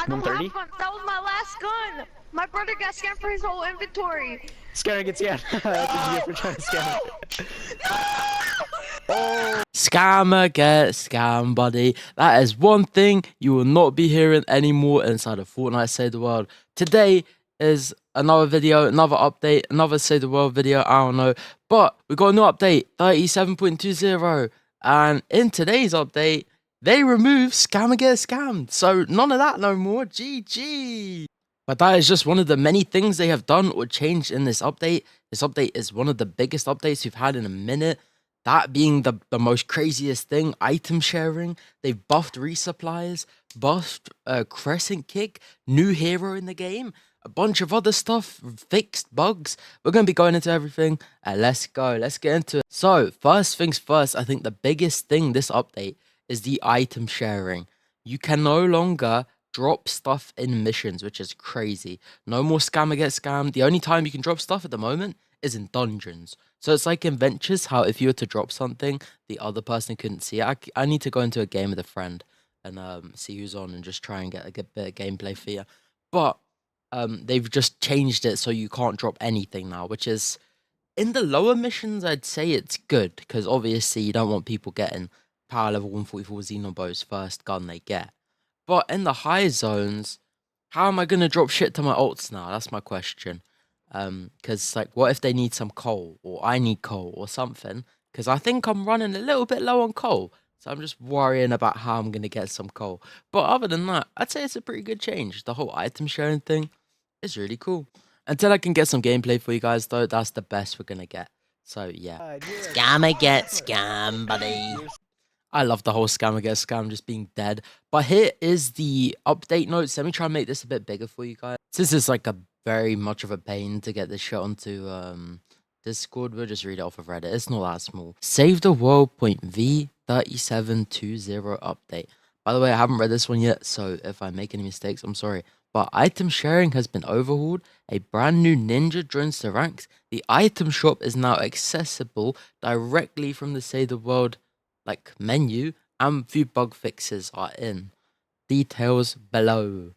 I don't have 130? a gun. That was my last gun. My brother got scammed for his whole inventory. Scanner gets scammed. That's what you get for trying to scam. No! Scammer gets scam, buddy. That is one thing you will not be hearing anymore inside of Fortnite Save the World. Today is another video, another update, another Save the World video, I don't know. But we got a new update, 37.20. And in today's update, they removed Scammer Gets Scammed. So none of that no more. GG. But that is just one of the many things they have done or changed in this update. This update is one of the biggest updates we've had in a minute. That being the most craziest thing, item sharing. They've buffed resupplies, buffed Crescent Kick, new hero in the game, a bunch of other stuff, fixed bugs. We're going to be going into everything. Let's go. Let's get into it. So, first things first, I think the biggest thing this update is the item sharing. You can no longer drop stuff in missions, which is crazy. No more scammer get scammed. The only time you can drop stuff at the moment is in dungeons. So it's like in ventures, how if you were to drop something, the other person couldn't see it. I need to go into a game with a friend and see who's on and just try and get a good bit of gameplay for you. But they've just changed it so you can't drop anything now, which is in the lower missions, I'd say it's good because obviously you don't want people getting power level 144 Xenobos first gun they get. But in the high zones, how am I gonna drop shit to my ults now? That's my question. Because like, what if they need some coal, or I need coal, or something? Because I think I'm running a little bit low on coal, so I'm just worrying about how I'm gonna get some coal. But other than that, I'd say it's a pretty good change. The whole item sharing thing is really cool. Until I can get some gameplay for you guys, though, that's the best we're gonna get. So yeah, Scammer get scam, buddy. I love the whole scammer get scam just being dead. But here is the update notes. Let me try and make this a bit bigger for you guys. Since it's like a very much of a pain to get this shit onto Discord, we'll just read it off of Reddit. It's not that small. Save the World point V37.20 update. By the way, I haven't read this one yet, so if I make any mistakes, I'm sorry. But item sharing has been overhauled. A brand new ninja joins the ranks. The item shop is now accessible directly from the Save the World menu, and few bug fixes are in. Details below.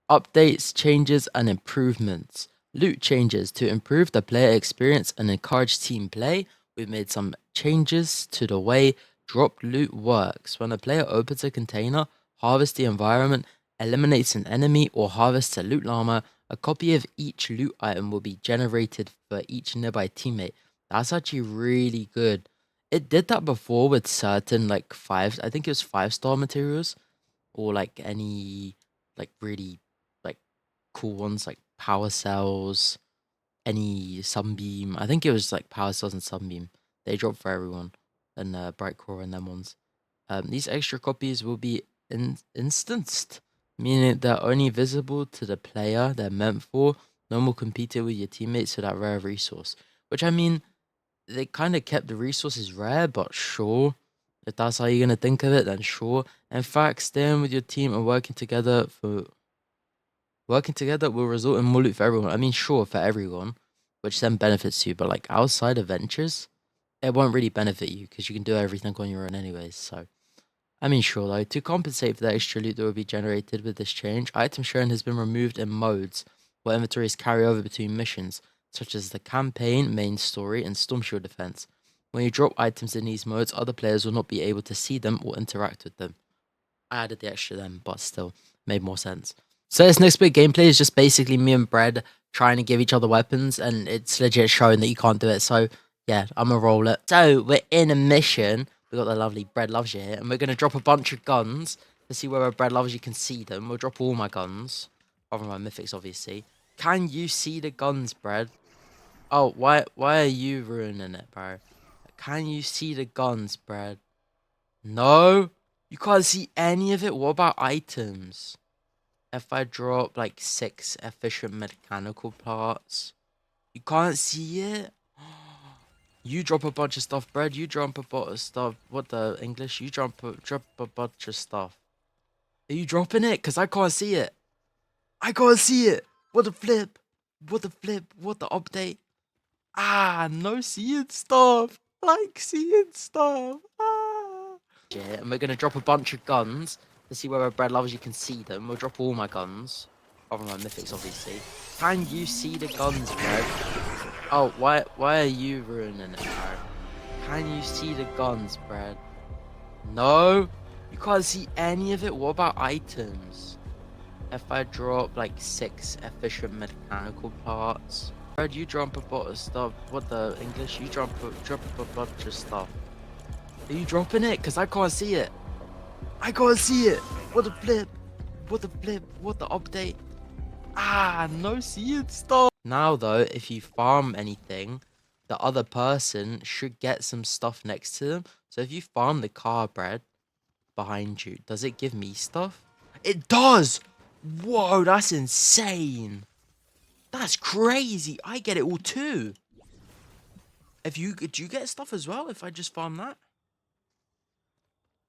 Updates, changes, and improvements. Loot changes to improve the player experience and encourage team play. We've made some changes to the way dropped loot works. When a player opens a container, harvests the environment, eliminates an enemy, or harvests a loot llama, a copy of each loot item will be generated for each nearby teammate. That's actually really good. It did that before with certain I think it was 5-star materials, or like any really like cool ones like power cells, any sunbeam. I think it was like power cells and sunbeam. They drop for everyone, and bright core and them ones. These extra copies will be instanced, meaning they're only visible to the player they're meant for. No more competing with your teammates for that rare resource. Which I mean, they kind of kept the resources rare, but sure. If that's how you're gonna think of it, then sure. In fact, staying with your team and working together will result in more loot for everyone. I mean, sure, for everyone, which then benefits you. But like outside of ventures, it won't really benefit you because you can do everything on your own anyways. So, I mean, sure though. To compensate for the extra loot that will be generated with this change, item sharing has been removed in modes where inventories carry over between missions, such as the campaign, main story, and storm shield defense. When you drop items in these modes, other players will not be able to see them or interact with them. I added the extra then, but still made more sense. So this next bit of gameplay is just basically me and Bread trying to give each other weapons, and it's legit showing that you can't do it. So yeah, I'm gonna roll it. So we're in a mission. We got the lovely Bread Loves You here, and we're gonna drop a bunch of guns to see whether Bread Loves You can see them. We'll drop all my guns, other than my mythics, obviously. Can you see the guns, Bread? Oh, why are you ruining it, bro? Can you see the guns, Bread? No, you can't see any of it. What about items? If I drop like 6 efficient mechanical parts, you can't see it. You drop a bunch of stuff, Bread. You drop a bunch of stuff. What the English? You drop a bunch of stuff. Are you dropping it? Cause I can't see it. I can't see it. What the flip? What the flip? What the update? Ah, no seeing stuff. Like seeing stuff. Ah. Shit, and we're gonna drop a bunch of guns to see whether bread lovers you can see them. We'll drop all my guns. Other than my mythics, obviously. Can you see the guns, bread? Oh, why are you ruining it, bro? Can you see the guns, bread? No? You can't see any of it? What about items? If I drop like 6 efficient mechanical parts. Bread, you drop a bunch of stuff. What the English? You drop a bunch of stuff. Are you dropping it? Because I can't see it. I can't see it. What the flip? What the flip? What the update? Ah, no seeing stuff. Now though, if you farm anything, the other person should get some stuff next to them. So if you farm the car, bread, behind you, does it give me stuff? It does! Whoa, that's insane. That's crazy. I get it all too. Do you get stuff as well if I just farm that?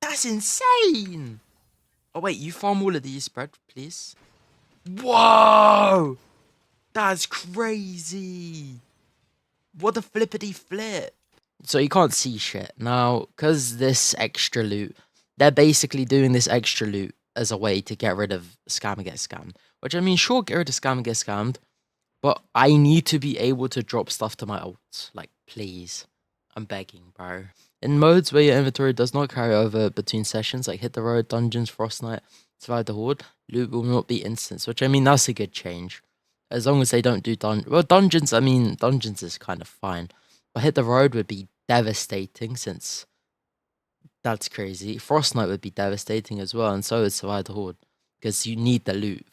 That's insane. Oh wait, you farm all of these, bread, please. Whoa! That's crazy. What the flippity flip. So you can't see shit. Now, because this extra loot, they're basically doing this extra loot as a way to get rid of scam and get scammed. Which, I mean, sure, get rid of scam and get scammed. But I need to be able to drop stuff to my ults. Like, please. I'm begging, bro. In modes where your inventory does not carry over between sessions, like Hit the Road, Dungeons, Frostnight, Survive the Horde, loot will not be instanced. Which, I mean, that's a good change. As long as they don't do dungeons, I mean, dungeons is kind of fine. But Hit the Road would be devastating since that's crazy. Frostnight would be devastating as well, and so would Survive the Horde. Because you need the loot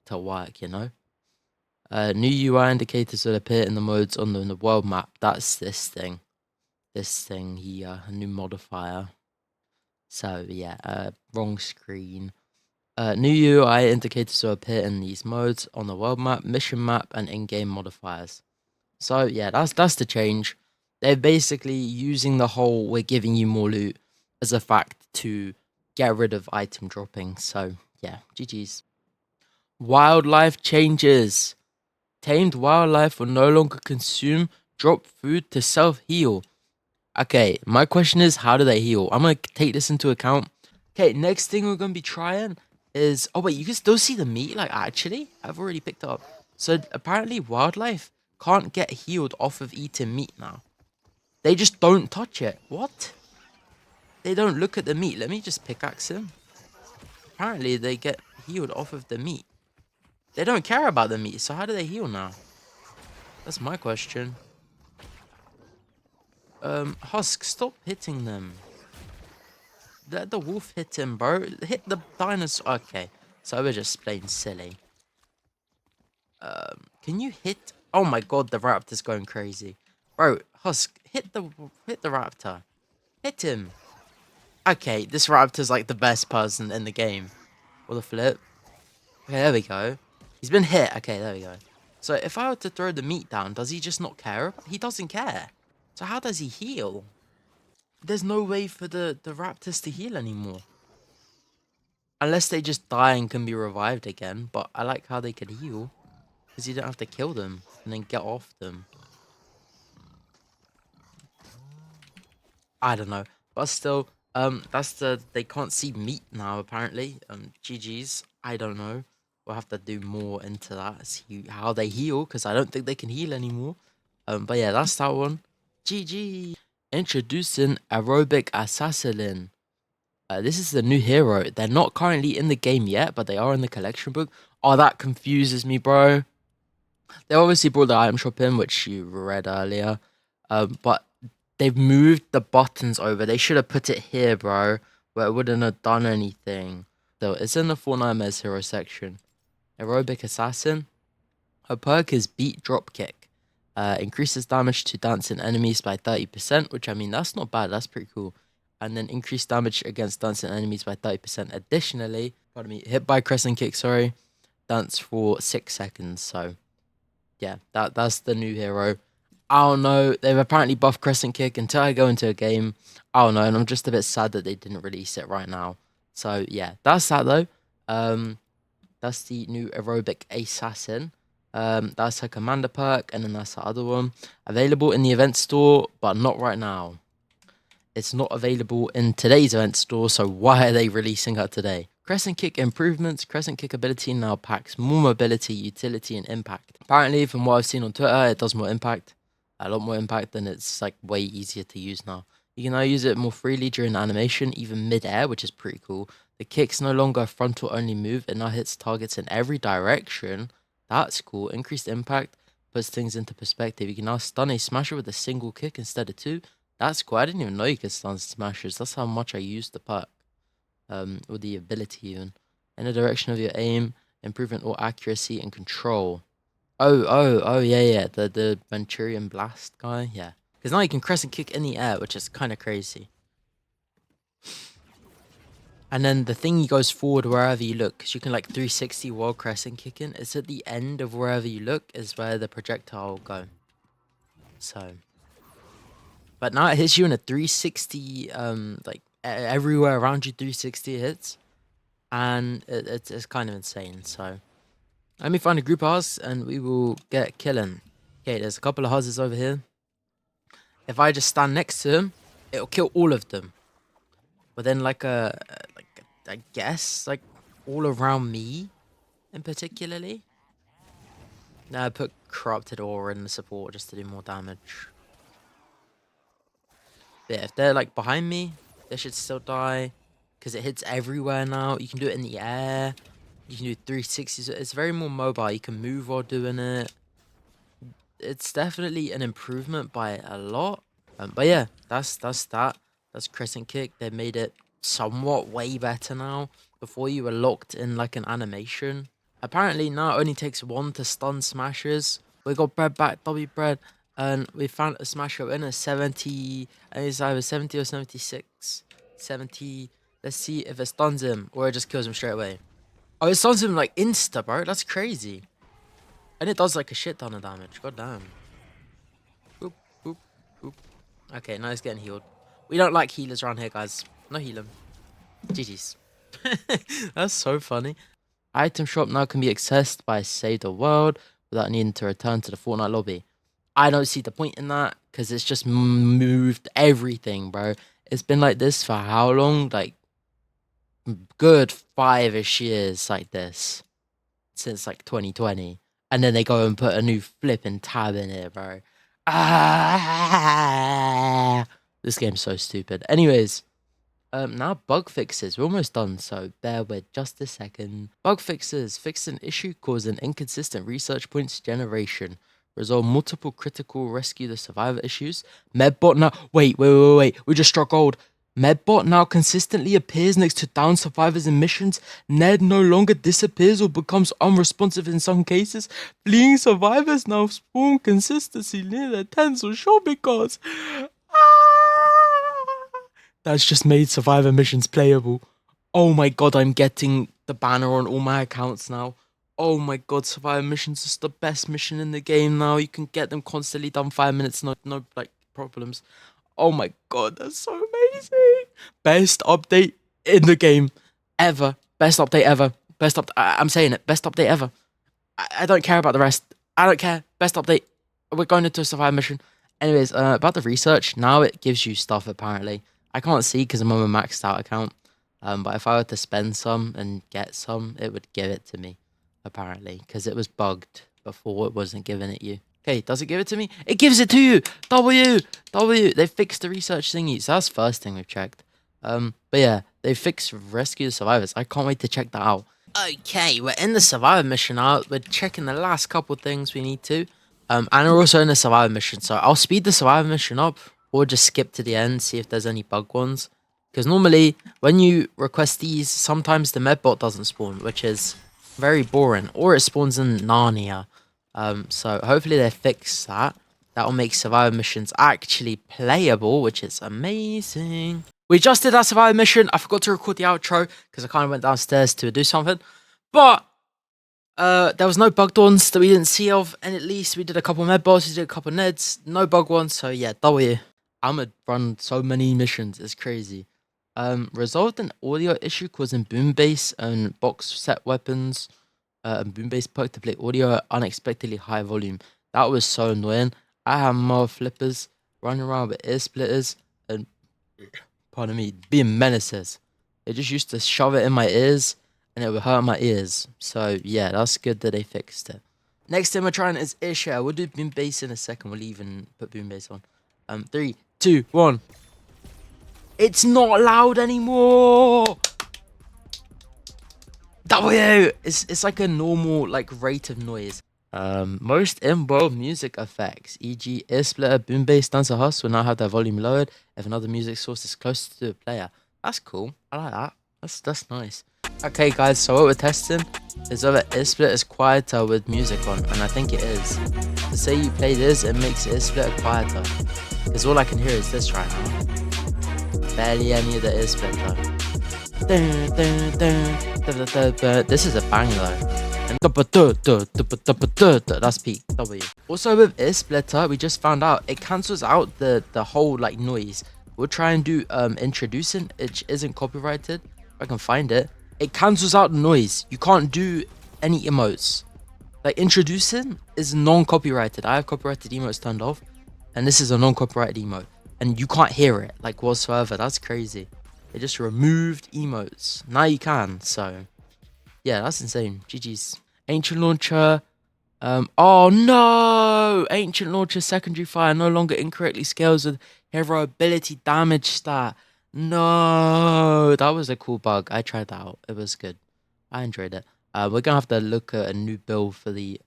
to work, you know? New UI indicators will appear in the modes on the world map. That's this thing. This thing here, a new modifier. So, yeah, wrong screen. New UI indicators will appear in these modes on the world map, mission map, and in-game modifiers. So yeah, that's the change. They're basically using the whole "we're giving you more loot" as a fact to get rid of item dropping. So yeah, GG's. Wildlife changes. Tamed wildlife will no longer consume drop food to self-heal. Okay, my question is, how do they heal? I'm gonna take this into account. Okay, next thing we're gonna be trying is, oh wait, you can still see the meat, like, actually? I've already picked it up. So apparently wildlife can't get healed off of eating meat now. They just don't touch it. What? They don't look at the meat. Let me just pickaxe him. Apparently they get healed off of the meat. They don't care about the meat, so how do they heal now? That's my question. Husk, stop hitting them. Let the wolf hit him, bro. Hit the dinosaur. Okay, so we're just plain silly. Can you hit? Oh my god, the raptor's going crazy, bro. Husk, hit the raptor. Hit him. Okay, this raptor's like the best person in the game. What a flip. Okay, there we go. He's been hit. Okay, there we go. So if I were to throw the meat down, does he just not care? He doesn't care. So how does he heal? There's no way for the raptors to heal anymore. Unless they just die and can be revived again. But I like how they can heal. Because you don't have to kill them and then get off them. I don't know. But still, they can't see meat now, apparently. GG's. I don't know. We'll have to do more into that. See how they heal. Because I don't think they can heal anymore. But yeah, that's that one. GG. Introducing Aerobic Assassin. This is the new hero. They're not currently in the game yet, but they are in the collection book. Oh, that confuses me, bro. They obviously brought the item shop in, which you read earlier. But they've moved the buttons over. They should have put it here, bro, where it wouldn't have done anything. So it's in the Fortnite Mes hero section. Aerobic Assassin. Her perk is Beat Dropkick. Increases damage to dancing enemies by 30%, which, I mean, that's not bad. That's pretty cool. And then increase damage against dancing enemies by 30%. Additionally, pardon me, hit by crescent kick, sorry, dance for 6 seconds. So yeah, that's the new hero. I don't know. They've apparently buffed crescent kick until I go into a game. I don't know, and I'm just a bit sad that they didn't release it right now. So yeah, that's that though. That's the new Aerobic Assassin. That's her commander perk, and then that's the other one. Available in the event store, but not right now. It's not available in today's event store, so why are they releasing her today? Crescent kick improvements. Crescent kick ability now packs more mobility, utility, and impact. Apparently, from what I've seen on Twitter, it does more impact. A lot more impact, and it's like way easier to use now. You can now use it more freely during animation, even mid-air, which is pretty cool. The kick's no longer a frontal only move. It now hits targets in every direction. That's cool. Increased impact puts things into perspective. You can now stun a smasher with a single kick instead of two. That's cool. I didn't even know you could stun smashers. That's how much I used the perk. Or the ability even. In the direction of your aim, improving all accuracy and control. Oh, yeah. The Venturian Blast guy, yeah. Because now you can crescent kick in the air, which is kind of crazy. And then the thing goes forward wherever you look, because you can like 360 while crescent kicking. It's at the end of wherever you look is where the projectile will go. So, but now it hits you in a 360, like everywhere around you, 360 hits, and it's kind of insane. So, let me find a group of us, and we will get killing. Okay, there's a couple of houses over here. If I just stand next to them, it'll kill all of them. But then like I guess like all around me in particularly. Now I put corrupted aura in the support just to do more damage. But yeah, if they're like behind me, they should still die. Because it hits everywhere now. You can do it in the air. You can do 360s. It's very more mobile. You can move while doing it. It's definitely an improvement by a lot. But yeah, that's that. That's crescent kick. They made it somewhat way better now. Before you were locked in like an animation. Apparently now it only takes one to stun smashers. We got bread back, W bread, and we found a smasher in a 70. I think it's either 70 or 76. 70. Let's see if it stuns him or it just kills him straight away. Oh, it stuns him like insta, bro. That's crazy. And it does like a shit ton of damage. God damn. Boop, boop, boop. Okay, now he's getting healed. We don't like healers around here, guys. No heal him. GG's. That's so funny. Item shop now can be accessed by Save the World without needing to return to the Fortnite lobby. I don't see the point in that because it's just moved everything, bro. It's been like this for how long? Like, good 5-ish years like this. Since like 2020. And then they go and put a new flipping tab in it, bro. Ah! This game's so stupid. Anyways, now bug fixes. We're almost done, so bear with just a second. Bug fixes. Fix an issue causing inconsistent research points generation. Resolve multiple critical rescue the survivor issues. Medbot now. Wait. We just struck gold. Medbot now consistently appears next to down survivors in missions. Ned no longer disappears or becomes unresponsive in some cases. Fleeing survivors now spawn consistently near their tents or shopping carts. That's just made survivor missions playable. Oh my god, I'm getting the banner on all my accounts now. Oh my god, survivor missions is the best mission in the game now. You can get them constantly done 5 minutes, no like problems. Oh my god, that's so amazing. Best update in the game ever. Best update ever. I'm saying it. Best update ever. I don't care about the rest. I don't care. Best update. We're going into a survivor mission. Anyways, about the research, now it gives you stuff apparently. I can't see because I'm on a maxed out account. But if I were to spend some and get some, it would give it to me, apparently. Because it was bugged before, it wasn't giving it you. Okay, does it give it to me? It gives it to you! W! They fixed the research thingy. So that's the first thing we've checked. But yeah, they fixed rescue the survivors. I can't wait to check that out. Okay, we're in the survivor mission now. We're checking the last couple things we need to. And we're also in the survivor mission. So I'll speed the survivor mission up. Or just skip to the end, see if there's any bug ones. Because normally, when you request these, sometimes the medbot doesn't spawn, which is very boring. Or it spawns in Narnia. So hopefully they fix that. That'll make survivor missions actually playable, which is amazing. We just did that survivor mission. I forgot to record the outro because I kind of went downstairs to do something. But there was no bugged ones that we didn't see of. And at least we did a couple medbots, we did a couple neds. No bug ones. So yeah, W. I'm gonna run so many missions, it's crazy. Resolved an audio issue causing boom bass and box set weapons and boom bass perk to play audio at unexpectedly high volume. That was so annoying. I have more flippers running around with ear splitters and, pardon me, being menaces. It just used to shove it in my ears, and it would hurt my ears. So yeah, that's good that they fixed it. Next thing we're trying is air share. We'll do boom bass in a second. We'll even put boom bass on. 3, 2, 1. It's not loud anymore. W. It's like a normal like rate of noise. Most in-world music effects, e.g. ear splitter, boom bass, dancer huss will now have their volume lowered if another music source is close to the player. That's cool. I like that. That's nice. Okay, guys. So what we're testing is whether ear splitter is quieter with music on, and I think it is. To say you play this, it makes ear splitter quieter. Because all I can hear is this right now. Barely any of the ear splitter. This is a bang though. That's peak W. Also with ear splitter, we just found out it cancels out the whole like noise. We'll try and do introducing, which isn't copyrighted. If I can find it, it cancels out the noise. You can't do any emotes. Like introducing is non-copyrighted. I have copyrighted emotes turned off, and this is a non-copyrighted emote, and you can't hear it like whatsoever. That's crazy. They just removed emotes. Now you can. So yeah, that's insane. GG's. Ancient launcher. Oh no! Ancient launcher secondary fire no longer incorrectly scales with hero ability damage stat. No, that was a cool bug. I tried that out. It was good. I enjoyed it. We're gonna have to look at a new build for the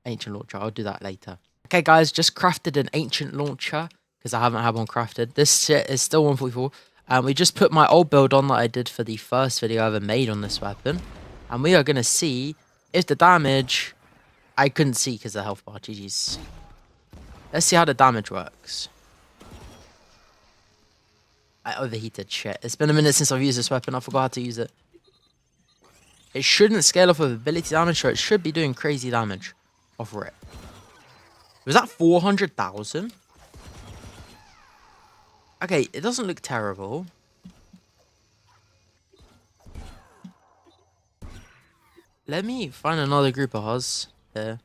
ancient launcher. I'll do that later. Okay, guys, just crafted an ancient launcher because I haven't had one crafted. This shit is still 144. And we just put my old build on that I did for the first video I ever made on this weapon. And we are going to see if the damage... I couldn't see because of the health bar. GG's. Let's see how the damage works. I overheated. Shit. It's been a minute since I've used this weapon. I forgot how to use it. It shouldn't scale off of ability damage, so it should be doing crazy damage off rip. Was that 400,000? Okay, it doesn't look terrible. Let me find another group of Huz here.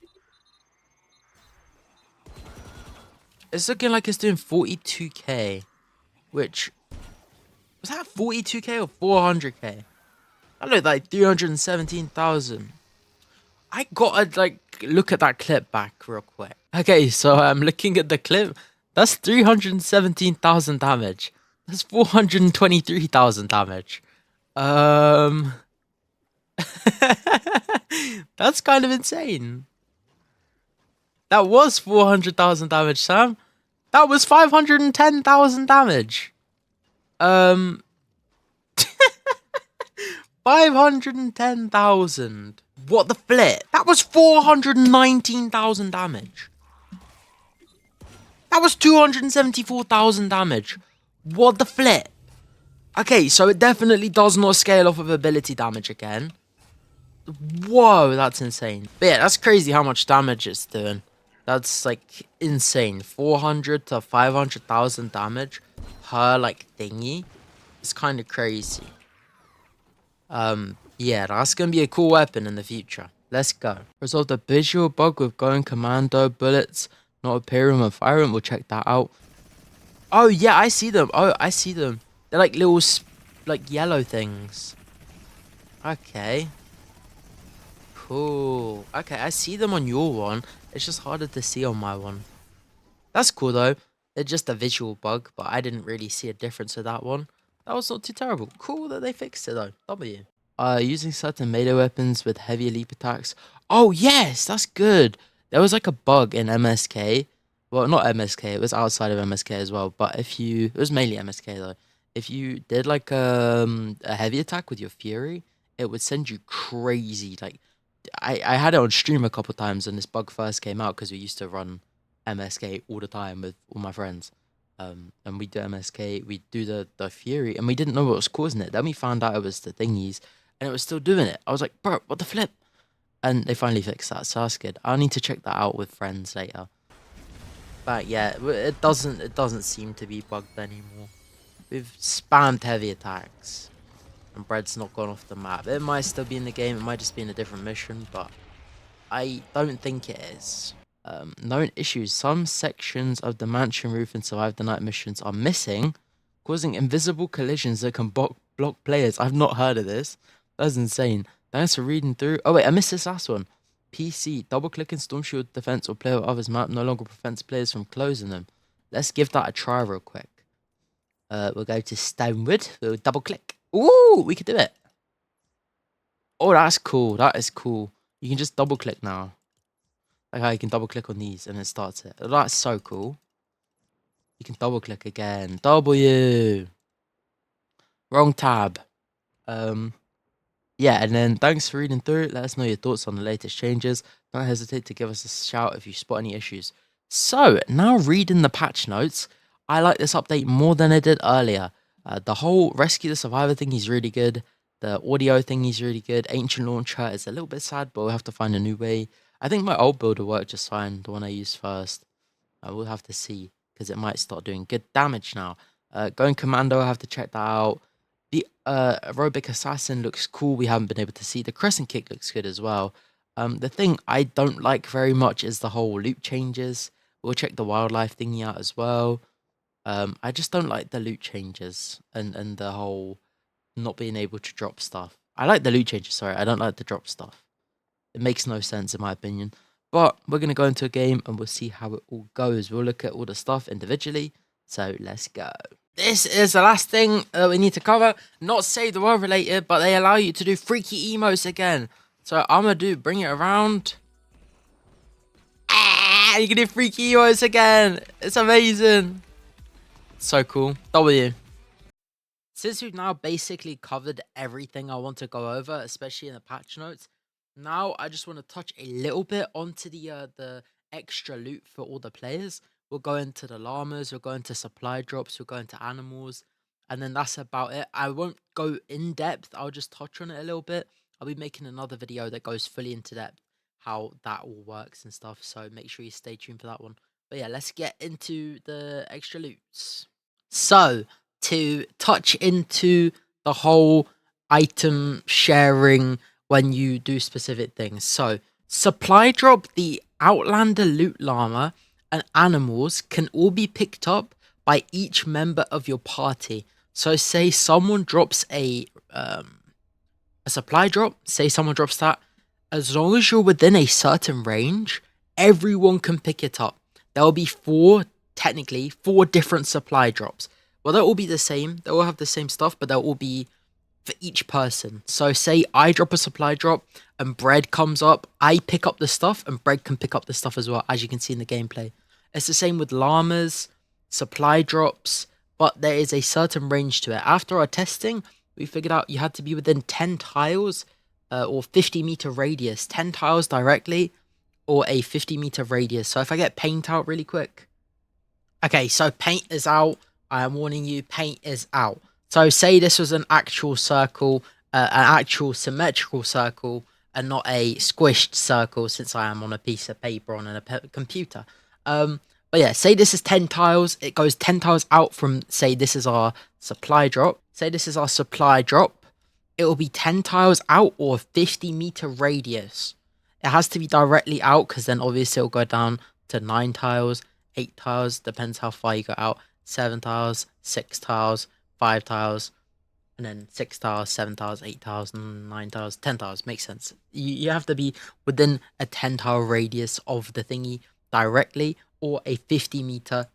It's looking like it's doing 42k, which... Was that 42k or 400k? That looked like 317,000. I gotta, like, look at that clip back real quick. Okay, so I'm looking at the clip. That's 317,000 damage. That's 423,000 damage. That's kind of insane. That was 400,000 damage, Sam. That was 510,000 damage. 510,000. What the flip? That was 419,000 damage. That was 274,000 damage. What the flip? Okay, so it definitely does not scale off of ability damage again. Whoa, that's insane. But yeah, that's crazy how much damage it's doing. That's like insane. 400 to 500,000 damage per like thingy. It's kind of crazy. Yeah, that's gonna be a cool weapon in the future. Let's go. Resolve the visual bug with going commando bullets not appearing when firing. We'll check that out. Oh yeah, I see them. Oh, I see them. They're like little, like yellow things. Okay. Cool. Okay, I see them on your one. It's just harder to see on my one. That's cool though. It's just a visual bug, but I didn't really see a difference with that one. That was not too terrible. Cool that they fixed it though. W. Using certain melee weapons with heavier leap attacks. Oh yes, that's good. There was like a bug in MSK. Well, not MSK. It was outside of MSK as well. But if you, it was mainly MSK though. If you did like a heavy attack with your Fury, it would send you crazy. Like I had it on stream a couple times when this bug first came out because we used to run MSK all the time with all my friends. And we do MSK, we do the Fury, and we didn't know what was causing it. Then we found out it was the thingies, and it was still doing it. I was like, bro, what the flip? And they finally fixed that, so that's good. I'll need to check that out with friends later. But yeah, it doesn't seem to be bugged anymore. We've spammed heavy attacks, and Bread's not gone off the map. It might still be in the game, it might just be in a different mission, but I don't think it is. Known issues. Some sections of the mansion roof and survive the night missions are missing, causing invisible collisions that can block players. I've not heard of this. That's insane. Thanks for reading through. Oh wait, I missed this last one. PC, double clicking Storm Shield defense or play with others map no longer prevents players from closing them. Let's give that a try real quick. We'll go to Stonewood. We'll double click. Ooh, we could do it. Oh, that's cool. That is cool. You can just double click now. Like how you can double click on these and it starts it. That's so cool. You can double click again. W. Wrong tab. Yeah, and then thanks for reading through. Let us know your thoughts on the latest changes. Don't hesitate to give us a shout if you spot any issues. So, now reading the patch notes, I like this update more than I did earlier. The whole Rescue the Survivor thing is really good. The audio thing is really good. Ancient Launcher is a little bit sad, but we'll have to find a new way. I think my old build will work just fine, the one I used first. We'll have to see, because it might start doing good damage now. Going Commando, I have to check that out. The Aerobic Assassin looks cool. We haven't been able to see. The Crescent Kick looks good as well. The thing I don't like very much is the whole loot changes. We'll check the wildlife thingy out as well. I just don't like the loot changes and the whole not being able to drop stuff. I like the loot changes, sorry. I don't like the drop stuff. It makes no sense in my opinion. But we're going to go into a game and we'll see how it all goes. We'll look at all the stuff individually. So let's go. This is the last thing we need to cover. Not Save the World related, but they allow you to do freaky emotes again. So I'm going to bring it around. You can do freaky emotes again. It's amazing. So cool. W. Since we've now basically covered everything I want to go over, especially in the patch notes, now I just want to touch a little bit onto the extra loot for all the players. We'll go into the llamas, we'll go into supply drops, we'll go into animals, and then that's about it. I won't go in depth, I'll just touch on it a little bit. I'll be making another video that goes fully into depth, how that all works and stuff, so make sure you stay tuned for that one. But yeah, let's get into the extra loots. So, to touch into the whole item sharing when you do specific things. So, supply drop, the Outlander loot llama, and animals can all be picked up by each member of your party. So, say someone drops a supply drop, say someone drops that, as long as you're within a certain range, everyone can pick it up. There will be technically four different supply drops. Well, they'll all be the same. They'll all have the same stuff, but they'll all be for each person. So say I drop a supply drop and bread comes up. I pick up the stuff and bread can pick up the stuff as well, as you can see in the gameplay. It's the same with llamas, supply drops, but there is a certain range to it. After our testing, we figured out you had to be within 10 tiles or 50-meter radius. 10 tiles directly or a 50-meter radius. So if I get paint out really quick. Okay, so paint is out. I am warning you, paint is out. So say this was an actual circle, an actual symmetrical circle, and not a squished circle, since I am on a piece of paper on a computer. But yeah, say this is 10 tiles. It goes 10 tiles out from, say this is our supply drop. Say this is our supply drop. It will be 10 tiles out or 50-meter radius. It has to be directly out, because then obviously it'll go down to 9 tiles, 8 tiles, depends how far you go out. 7 tiles, 6 tiles, 5 tiles, and then 6 tiles, 7 tiles, 8 tiles, 9 tiles, 10 tiles. Makes sense. You have to be within a 10 tile radius of the thingy directly, or a 50-meter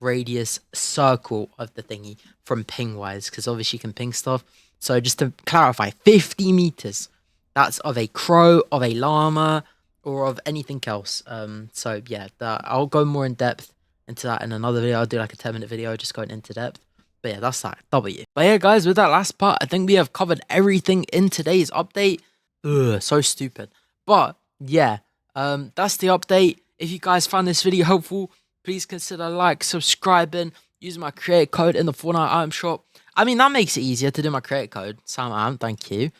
radius circle of the thingy from ping wise, because obviously you can ping stuff. So just to clarify, 50 meters. That's of a crow, of a llama, or of anything else. So yeah, I'll go more in depth into that in another video. I'll do like a 10-minute video just going into depth. But yeah, that's that. W. But yeah, guys, with that last part, I think we have covered everything in today's update. Ugh, so stupid. But yeah, that's the update. If you guys found this video helpful, please consider like, subscribing, using my creator code in the Fortnite item shop. I mean, that makes it easier to do my creator code. Sam, thank you.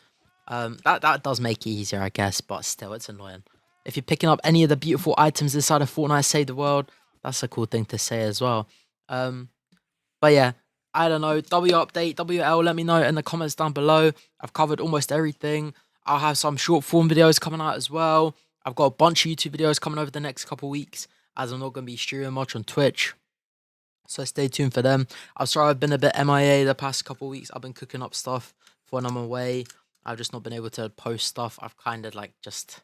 That does make it easier, I guess, but still, it's annoying. If you're picking up any of the beautiful items inside of Fortnite Save the World, that's a cool thing to say as well. But yeah, I don't know. W update, WL, let me know in the comments down below. I've covered almost everything. I'll have some short form videos coming out as well. I've got a bunch of YouTube videos coming over the next couple weeks, as I'm not going to be streaming much on Twitch. So stay tuned for them. I'm sorry I've been a bit MIA the past couple weeks. I've been cooking up stuff for when I'm away. I've just not been able to post stuff. I've kind of like just,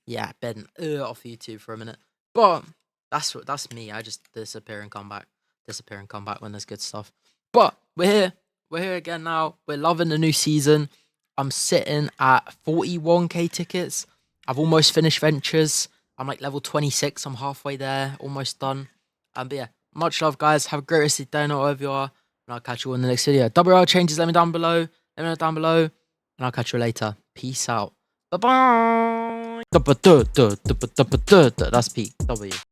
yeah, been off YouTube for a minute. But that's me. I just disappear and come back. Disappear and come back when there's good stuff. But we're here. We're here again now. We're loving the new season. I'm sitting at 41k tickets. I've almost finished Ventures. I'm like level 26. I'm halfway there. Almost done. But yeah, much love, guys. Have a great rest of the day, not wherever you are. And I'll catch you in the next video. WL changes, let me down below. Let me know down below. And I'll catch you later. Peace out. Bye-bye. That's Pete. W.